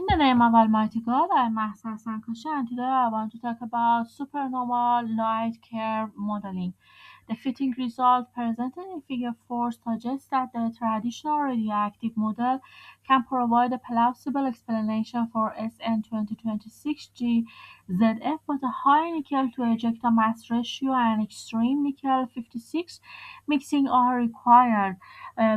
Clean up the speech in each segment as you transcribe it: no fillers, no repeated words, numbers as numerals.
In the name of Almighty God, I am Mahsa Sankoshi, and today I want to talk about supernova light curve modeling. The fitting result presented in Figure 4 suggests that the traditional radioactive model can provide a plausible explanation for SN2026 GZF, but a high nickel to ejecta mass ratio and extreme nickel 56 mixing are required,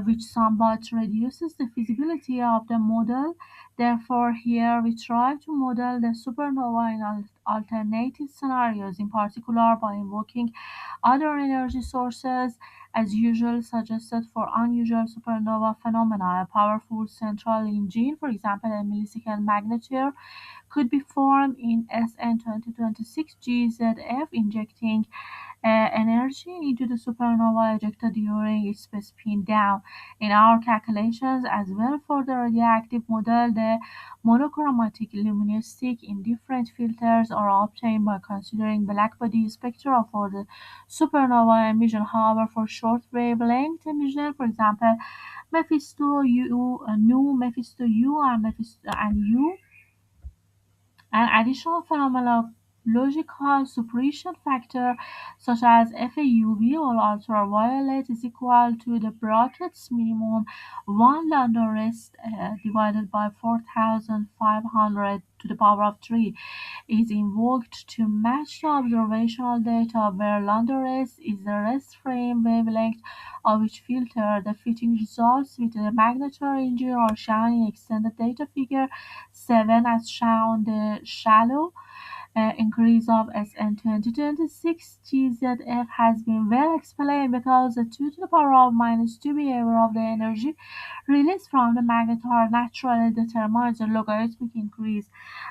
which somewhat reduces the feasibility of the model. Therefore, here we try to model the supernova in alternative scenarios, in particular by invoking other energy sources, as usual suggested for unusual supernova phenomena. A powerful central engine, for example a millisecond Magnetar, could be formed in SN 2026 GZF, injecting energy into the supernova ejected during its spin down. In our calculations as well for the radioactive model, the monochromatic luminosity in different filters are obtained by considering blackbody spectra for the supernova emission. However, for short wavelength emission, for example, Mephisto U, Nu, Mephisto U, and Mephisto and U, an additional phenomenological suppression factor such as FAUV or ultraviolet is equal to the brackets minimum 1 London rest divided by 4500 to the power of 3 is invoked to match the observational data where lambda rest is the rest frame wavelength of each filter. The fitting results with the Magnetar engine are shown in extended data figure 7 as shown. The shallow increase of SN 2026 GZF has been well explained because the 2 to the power of minus 2 behavior of the energy released from the magnetar naturally determines the logarithmic increase.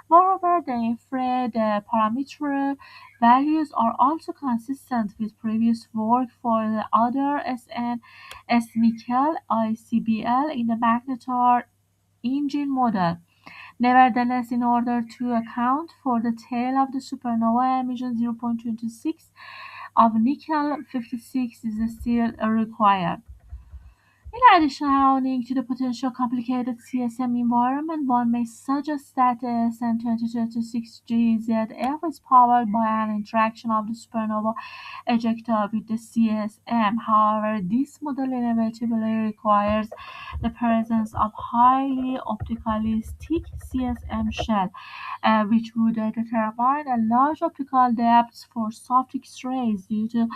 Moreover, the infrared parameter values are also consistent with previous work for the other SN S nickel ICBL in the magnetar engine model. Nevertheless, in order to account for the tail of the supernova emission, 0.26 of nickel 56 is still required. In addition, owing to the potential complicated CSM environment, one may suggest that SN2026 GZF is powered by an interaction of the supernova ejecta with the CSM. However, this model inevitably requires the presence of highly optically thick CSM shell, which would determine a large optical depth for soft X-rays due to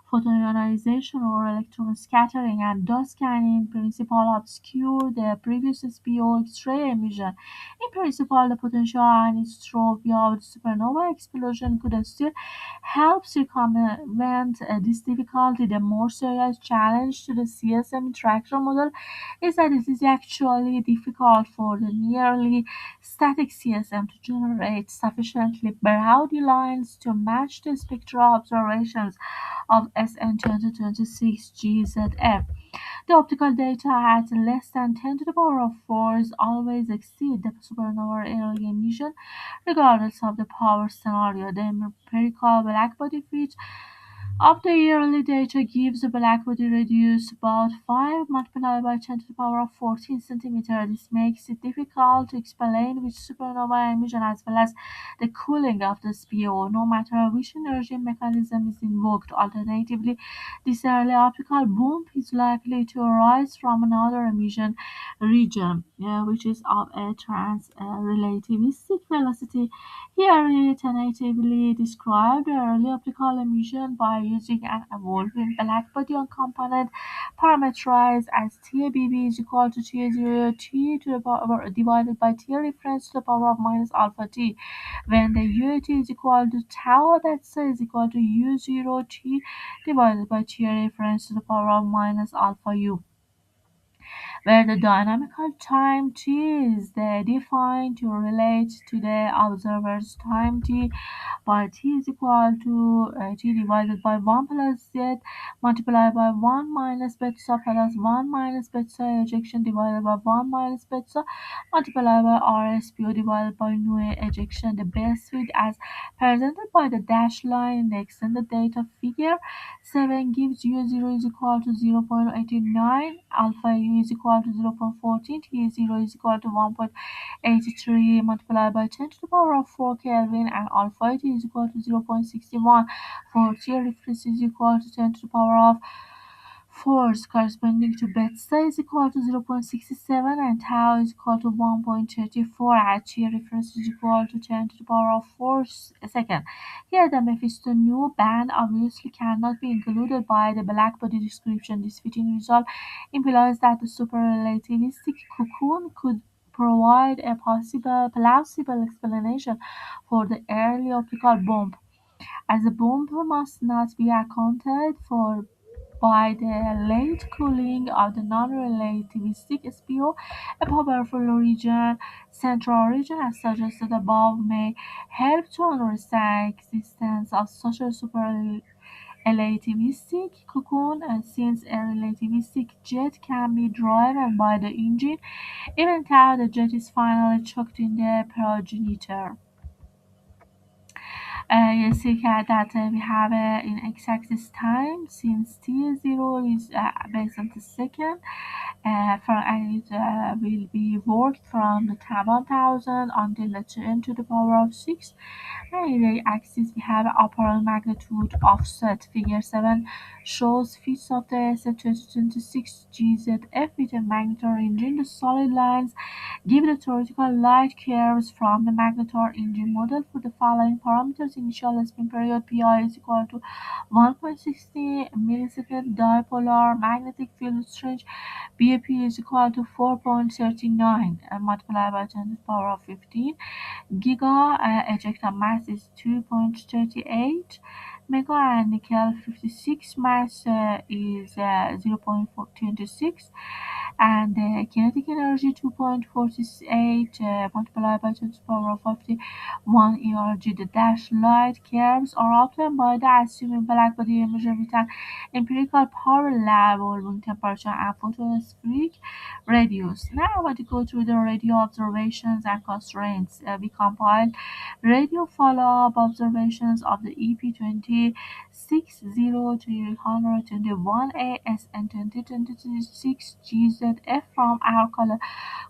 photoionization or electron scattering, and thus can in principle obscure the previous SPO X-ray emission. In principle, the potential anisotropy of the supernova explosion could still help circumvent this difficulty. The more serious challenge to the CSM interaction model is that it is actually difficult for the nearly static CSM to generate sufficiently Browdy lines to match the spectral observations of SN 2026 GZF. The optical data at less than 10 to the power of 4 always exceed the supernova early emission, regardless of the power scenario. The empirical blackbody fit of the early data gives the blackbody radius about 5 multiplied by 10 to the power of 14 centimeter. This makes it difficult to explain which supernova emission as well as the cooling of the SPO, no matter which energy mechanism is invoked. Alternatively, this early optical bump is likely to arise from another emission region, which is of a trans-relativistic velocity. Here it tentatively described the early optical emission by using an evolving blackbody on component parameterized as TABB is equal to T0 T to the power divided by T reference to the power of minus alpha T, when the UAT is equal to tau that's is equal to U0 T divided by T reference to the power of minus alpha U, where the dynamical time t is defined to relate to the observer's time t by t is equal to t divided by 1 plus z multiplied by 1 minus beta plus 1 minus beta ejection divided by 1 minus beta multiplied by RSPO divided by nu ejection. The base fit as presented by the dashed line in the extended data figure 7 gives u0 is equal to 0.89, alpha u is equal equal to 0.14, T0 is equal to 1.83 multiplied by 10 to the power of 4 Kelvin, and alpha T is equal to 0.61. For T reference is equal to 10 to the power of force corresponding to beta is equal to 0.67, and tau is equal to 1.34 at T reference is equal to 10 to the power of 4 second. Here the Mephisto new band obviously cannot be included by the blackbody description. This fitting result implies that the superrelativistic cocoon could provide a plausible explanation for the early optical bomb, as the bomb must not be accounted for by the late cooling of the non-relativistic SPO, a powerful central region as suggested above, may help to understand the existence of such a relativistic cocoon, since a relativistic jet can be driven by the engine even though the jet is finally choked in the progenitor. You see here that we have in exact this time, since t0 is based on the second, and it will be worked from the 1000 until the 10 to the power of 6. And in the axis we have upper magnitude offset. Figure 7 shows feats of the SF-2026 GZF with a Magnetar engine. The solid lines give the theoretical light curves from the Magnetar engine model for the following parameters. Initial spin period pi is equal to 1.60 millisecond. Dipolar magnetic field strength BAP is equal to 4.39 multiplied by 10 to the power of 15. Giga ejector mass is 2.38 mega, and nickel 56 mass is 0.26, and kinetic energy 2.48 multiplied by 10 to the power of 51 ERG. The dashed light curves are obtained by the assuming blackbody emission with an empirical power level, room temperature, and photospheric radius. Now I want to go through the radio observations and constraints. We compiled radio follow-up observations of the EP260-321 ASN 2026 GZF from our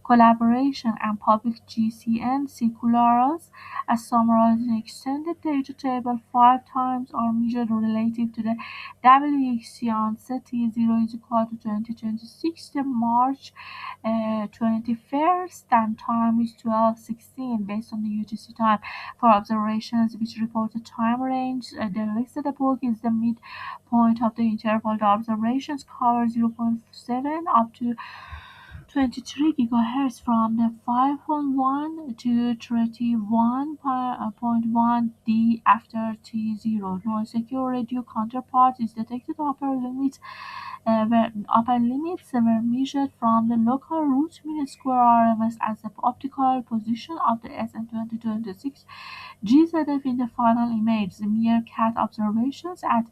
collaboration and public GCN circulars, as summarized in extended data table. 5 times are measured relative to the WXC on set T0 is equal to 2026 the March 21st, and time is 12:16 based on the UTC time. For observations which report a time range, the listed epoch is the midpoint of the interval. The observations cover 0.7 up to 23 gigahertz from the 5.1 to 31.1 D after T0. No secure radio counterpart is detected. Upper limits were measured from the local root mean square RMS as the optical position of the SN2026 GZF in the final image. The meerkat observations at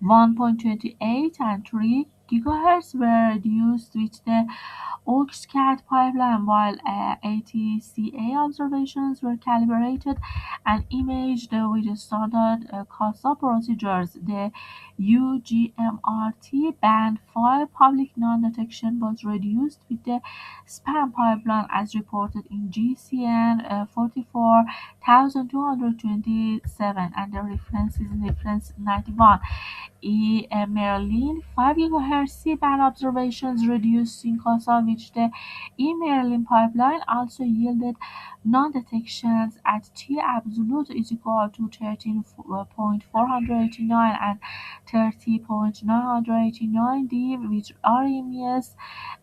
1.28 and 3 gigahertz were reduced with the Oxcat pipeline, while ATCA observations were calibrated and imaged with standard CASA procedures. The UGMRT band 5 public non-detection was reduced with the SPAN pipeline as reported in GCN 44227, and the reference is reference 91. Merlin 5 GHz C-band observations reduced in CASA, which the Merlin pipeline also yielded non-detections at T absolute is equal to 13.489 and 30.989 D, which RMS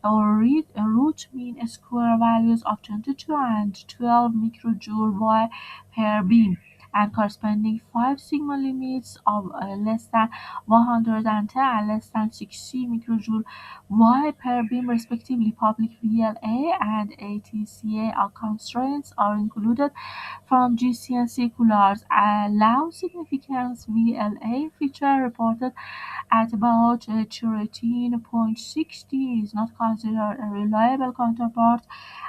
or root mean square values of 22 and 12 microjoule Y per beam, and corresponding 5 sigma limits of less than 110 and less than 60 microjoule Y per beam respectively. Public VLA and ATCA constraints are included from GCN circulars. A low significance VLA feature reported at about 13.60 is not considered a reliable counterpart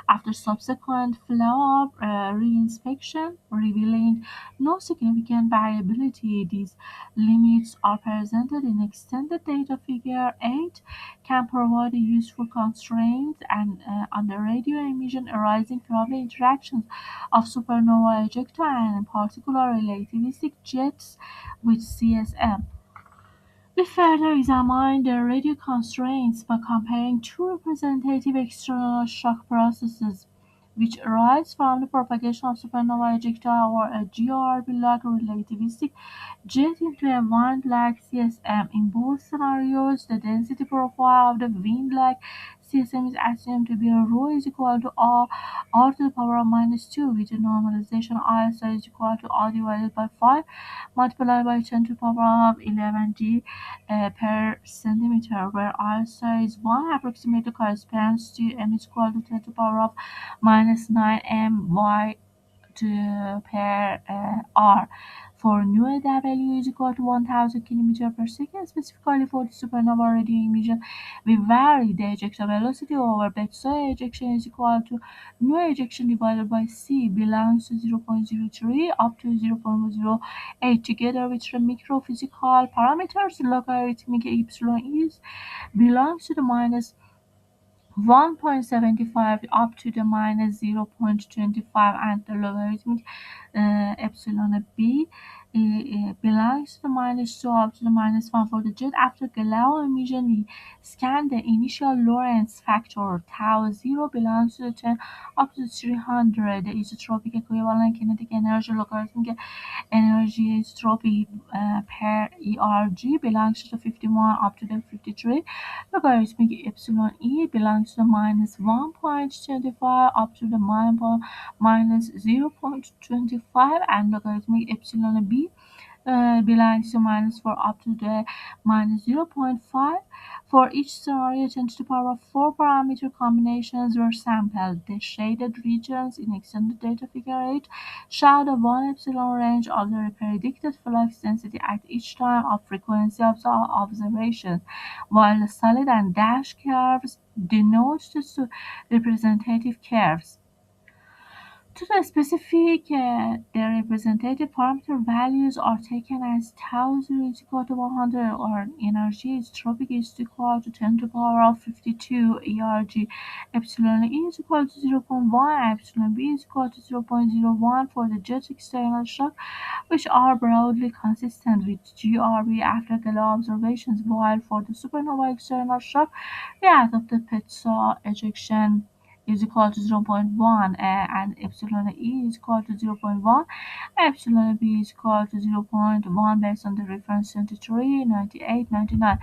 after subsequent follow-up reinspection revealing no significant variability. These limits are presented in extended data figure 8 can provide a useful constraint and on the radio emission arising from the interactions of supernova ejecta and in particular relativistic jets with CSM. We further examine the radio constraints by comparing two representative external shock processes which arise from the propagation of supernova ejecta or a GRB-like relativistic jet into a wind-like CSM. In both scenarios, the density profile of the wind-like CSM is assumed to be rho is equal to r to the power of minus 2 with a normalization ISI is equal to r divided by 5 multiplied by 10 to the power of 11 g per centimeter, where R size 1 approximately corresponds to m is equal to 10 to the power of minus 9 my to per r. For new W is equal to 1000 kilometer per second, specifically for the supernova radio emission, we vary the ejection velocity over bed. So ejection is equal to new ejection divided by c belongs to 0.03 up to 0.08 together with the microphysical parameters. Logarithmic epsilon is belongs to the minus 1.75 up to the minus 0.25 and the logarithmic epsilon b belongs to the minus 2 up to the minus 1 for the jet. After Galileo emission, we scan the initial Lorentz factor tau 0 belongs to the 10 up to 300. The isotropic equivalent kinetic energy logarithmic energy entropy per ERG belongs to the 51 up to the 53. Logarithmic epsilon E belongs to the minus 1.25 up to the minus 0.25 and logarithmic epsilon B belongs to minus 4 up to the minus 0.5. For each scenario, 10 to the power of 4 parameter combinations were sampled. The shaded regions in extended data figure 8 show the 1 epsilon range of the predicted flux density at each time of frequency of the observation, while the solid and dashed curves denote the representative curves. To the specific, the representative parameter values are taken as tau 0 is equal to 100 or energy is tropic is equal to 10 to the power of 52 ERG, epsilon E is equal to 0.1, epsilon B is equal to 0.01 for the jet external shock, which are broadly consistent with GRB after Gala observations, while for the supernova external shock, we adopted Petzold ejection is equal to 0.1 and epsilon E is equal to 0.1, epsilon B is equal to 0.1 based on the reference 23, 98, 99.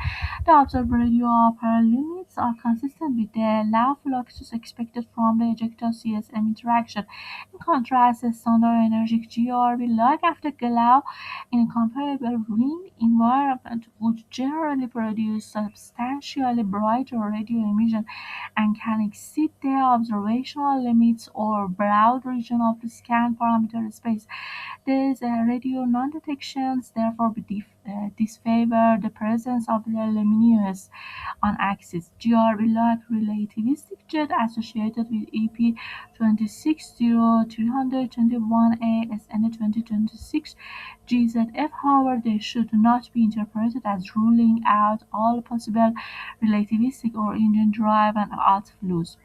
The observed radio power limits are consistent with the low fluxes expected from the ejector CSM interaction. In contrast, the standard energetic GRB like after Galau in a comparable wind environment would generally produce substantially brighter radio emission and can exceed their observational limits or broad region of the scan parameter space. These radio non-detections therefore disfavor the presence of the luminous on axis. GRB-like relativistic jet associated with EP 260-321A SN 2026 GZF, however, they should not be interpreted as ruling out all possible relativistic or engine drive and outflows,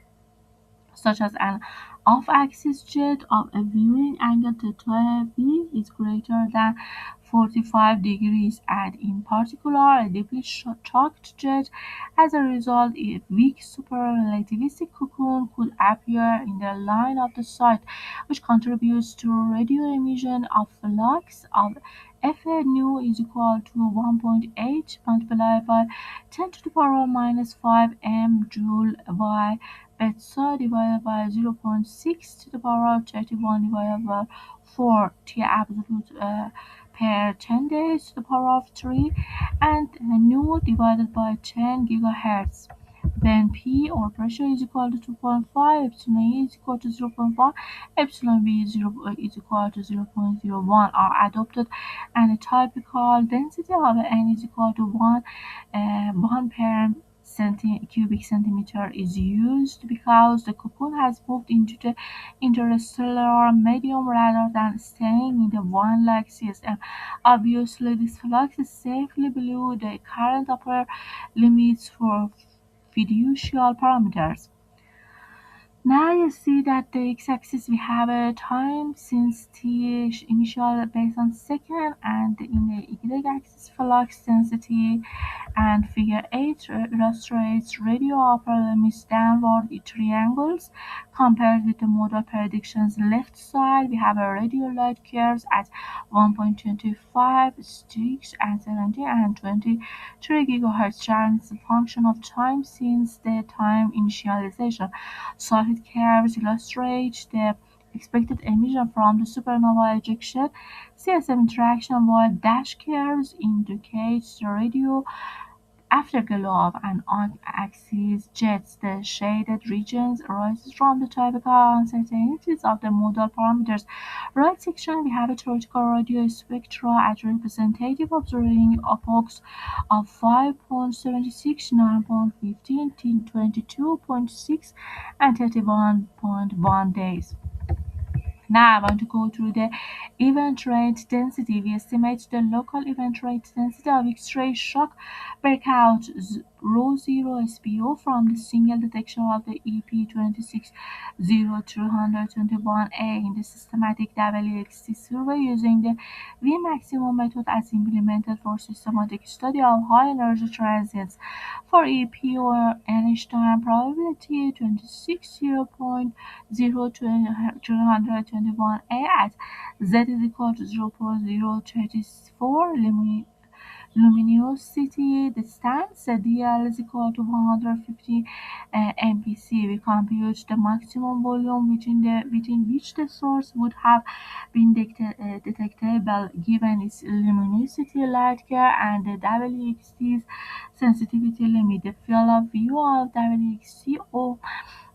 such as an off-axis jet of a viewing angle theta v is greater than 45 degrees, and in particular a deeply shocked jet. As a result, a weak super-relativistic cocoon could appear in the line of the sight, which contributes to radio emission of flux of Fa nu is equal to 1.8 multiplied by 10 to the power minus 5 m joule by Betsa divided by 0.6 to the power of 31 divided by 4 T absolute per 10 days to the power of 3 and nu divided by 10 gigahertz. Then P or pressure is equal to 2.5, epsilon E is equal to 0.5, epsilon B is equal to 0.01 are adopted, and a typical density of N is equal to 1 per cubic centimeter is used because the cocoon has moved into the interstellar medium rather than staying in the one-like system. Obviously, this flux is safely below the current upper limits for fiducial parameters. Now you see that the x-axis we have a time since t initial based on second, and in the y-axis flux density, and figure 8 illustrates radio upper limits downward triangles. Compared with the model predictions left side, we have a radio light curves at 1.25, 6 and 17 and 23 gigahertz chance function of time since the time initialization. Solid curves illustrate the expected emission from the supernova ejection CSM interaction, while dash curves indicate the radio afterglow of an on-axis jets. The shaded regions arises from the typical uncertainties of the model parameters. Right section we have a theoretical radio spectra at representative observing epochs of 5.76, 9.15, 22.6, and 31.1 days. Now I want to go through the event rate density. We estimate the local event rate density of X-ray shock breakout rho 0 SPO from the single detection of the EP260-221A in the systematic WXT survey using the V maximum method as implemented for systematic study of high energy transients. For EP or NH time probability 26 0.0221A at Z is equal to 0.034 luminosity distance. DL is equal to 150 MPC. We compute the maximum volume within which the source would have been detectable given its luminosity, light care, and the WXT's sensitivity limit. The field of view of WXT or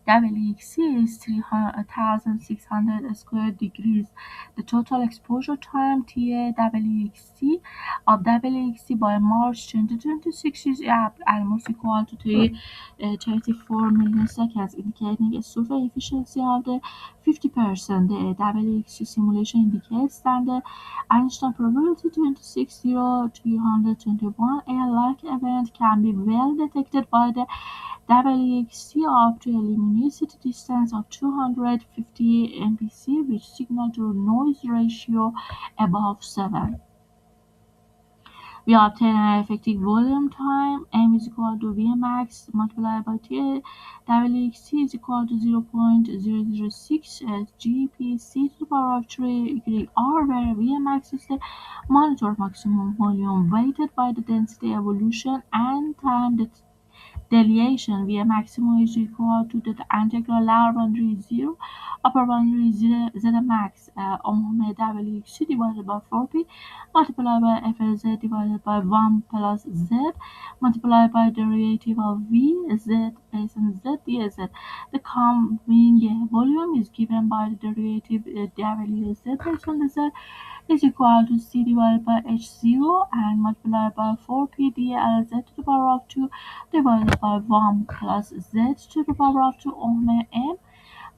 WXC is 3,600 square degrees. The total exposure time (TAWXC) of WXC by March 2026 is almost equal to 34 million seconds, indicating a survey efficiency of the 50%. The WXC simulation indicates that the Einstein probability 26.0221 A-like event can be well detected by the WXC up to a luminosity distance of 250 MPC, which signal to noise ratio above 7. We obtain an effective volume time. M is equal to Vmax multiplied by T. WXC is equal to 0.006 GPC to the power of 3 degree R, where Vmax is the monitor maximum volume weighted by the density evolution and time deviation. Via maximum is equal to the integral lower boundary is 0, upper boundary is z max omega WXC divided by 4p multiplied by FZ divided by 1 plus z multiplied by derivative of V z based on z dz. The coming volume is given by the derivative WZ based on the z is equal to C divided by H0 and multiplied by 4p dlz to the power of 2 divided by 1 plus z to the power of 2 omega m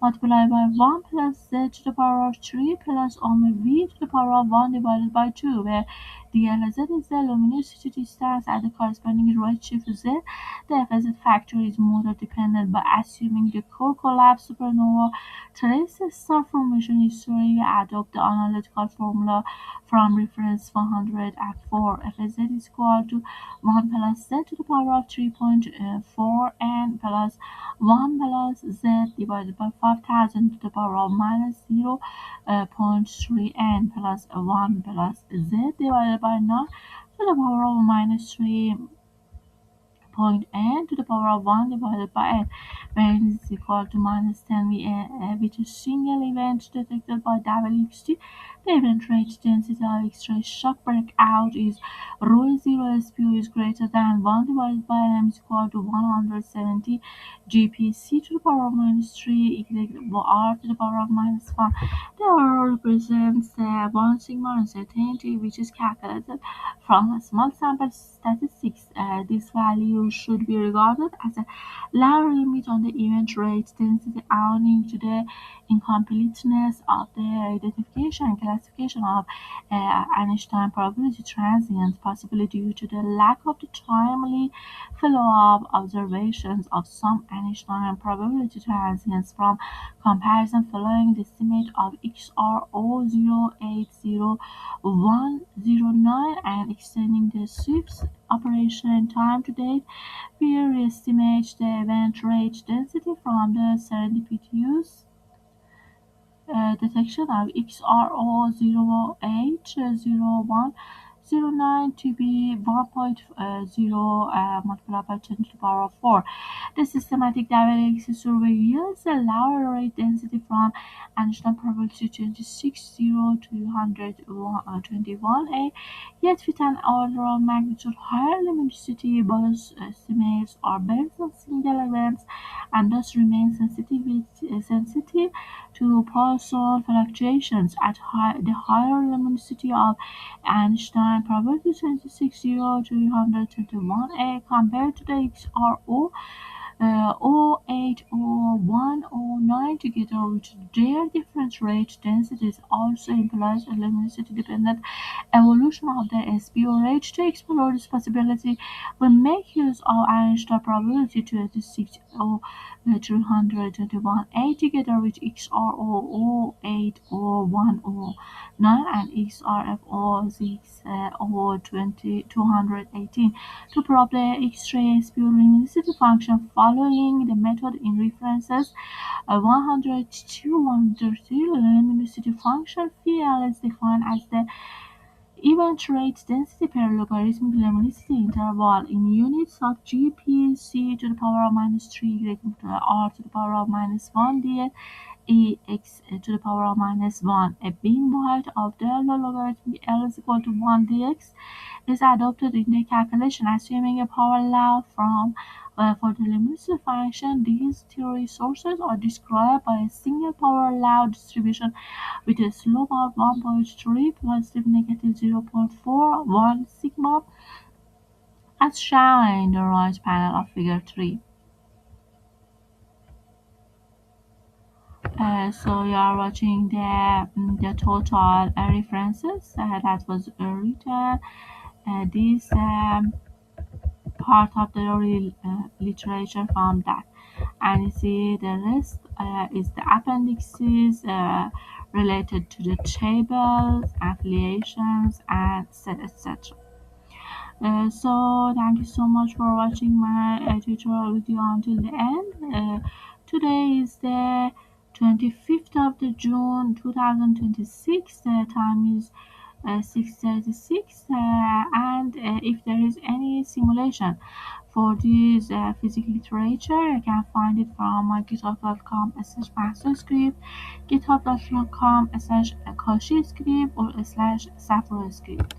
multiplied by 1 plus z to the power of 3 plus omega v to the power of 1 divided by 2, where dlz is the luminosity distance at the corresponding redshift z. The fz factor is model dependent. By assuming the core collapse supernova traces star formation history, we adopt the analytical formula from reference 104. Fz is equal to 1 plus z to the power of 3.4 n plus 1 plus z divided by 5000 to the power of minus 0.3 n plus 1 plus z divided by 9 to the power of minus 3 point n to the power of 1 divided by n, where n is equal to minus 10 which is single event detected by WXT. The event rate density of X-ray shock breakout is rho 0 SPO is greater than 1 divided by m is equal to 170 GPC to the power of minus 3 r to the power of minus 1. The R represents the 1 sigma uncertainty which is calculated from a small sample statistics. This value should be regarded as a lower limit on the event rate density owing to the incompleteness of the identification and classification of Einstein probability transients, possibly due to the lack of the timely follow-up observations of some Einstein probability transients from comparison following the estimate of XR0801009 and extending the sweep's operation time to date. We estimate the event rate density from the serendipitous detection of XRO080109 to be 1.0 multiplied by 10 to the power of 4. The systematic dynamics survey yields a lower rate density from Einstein probability 260 to 221A, yet with an order of magnitude higher luminosity. Both estimates are based on single events and thus remain sensitive to pulsar fluctuations at the higher luminosity of Einstein probability 260 to 321A compared to the XRO 0801009 together with their different rate densities also implies a luminosity-dependent evolution of the SPO rate. To explore this possibility, we make use of Einstein probability 260 to 321A together with XRO 0801009 and XRFO 218 to prove the X-ray SPO luminosity function following the method in references 100 to 130. Luminosity function phi is defined as the event rate density per logarithmic luminosity interval in units of GPC to the power of minus 3 greater to R to the power of minus 1 dx EX to the power of minus 1. A beam height of the logarithmic L is equal to 1 dx is adopted in the calculation, assuming a power law for the luminosity function. These theory sources are described by a single power law distribution with a slope of 1.3 positive negative 0.41 sigma, as shown in the right panel of figure 3. So you are watching the total references that was written. This part of the real literature from that, and you see the rest is the appendixes related to the tables, affiliations, and etc. So thank you so much for watching my tutorial video until the end. Today is the 25th of the June 2026. The time is 6:36, and if there is any simulation for this physics literature, you can find it from my github.com/masterscript, github.com/koshi script, or /safari script.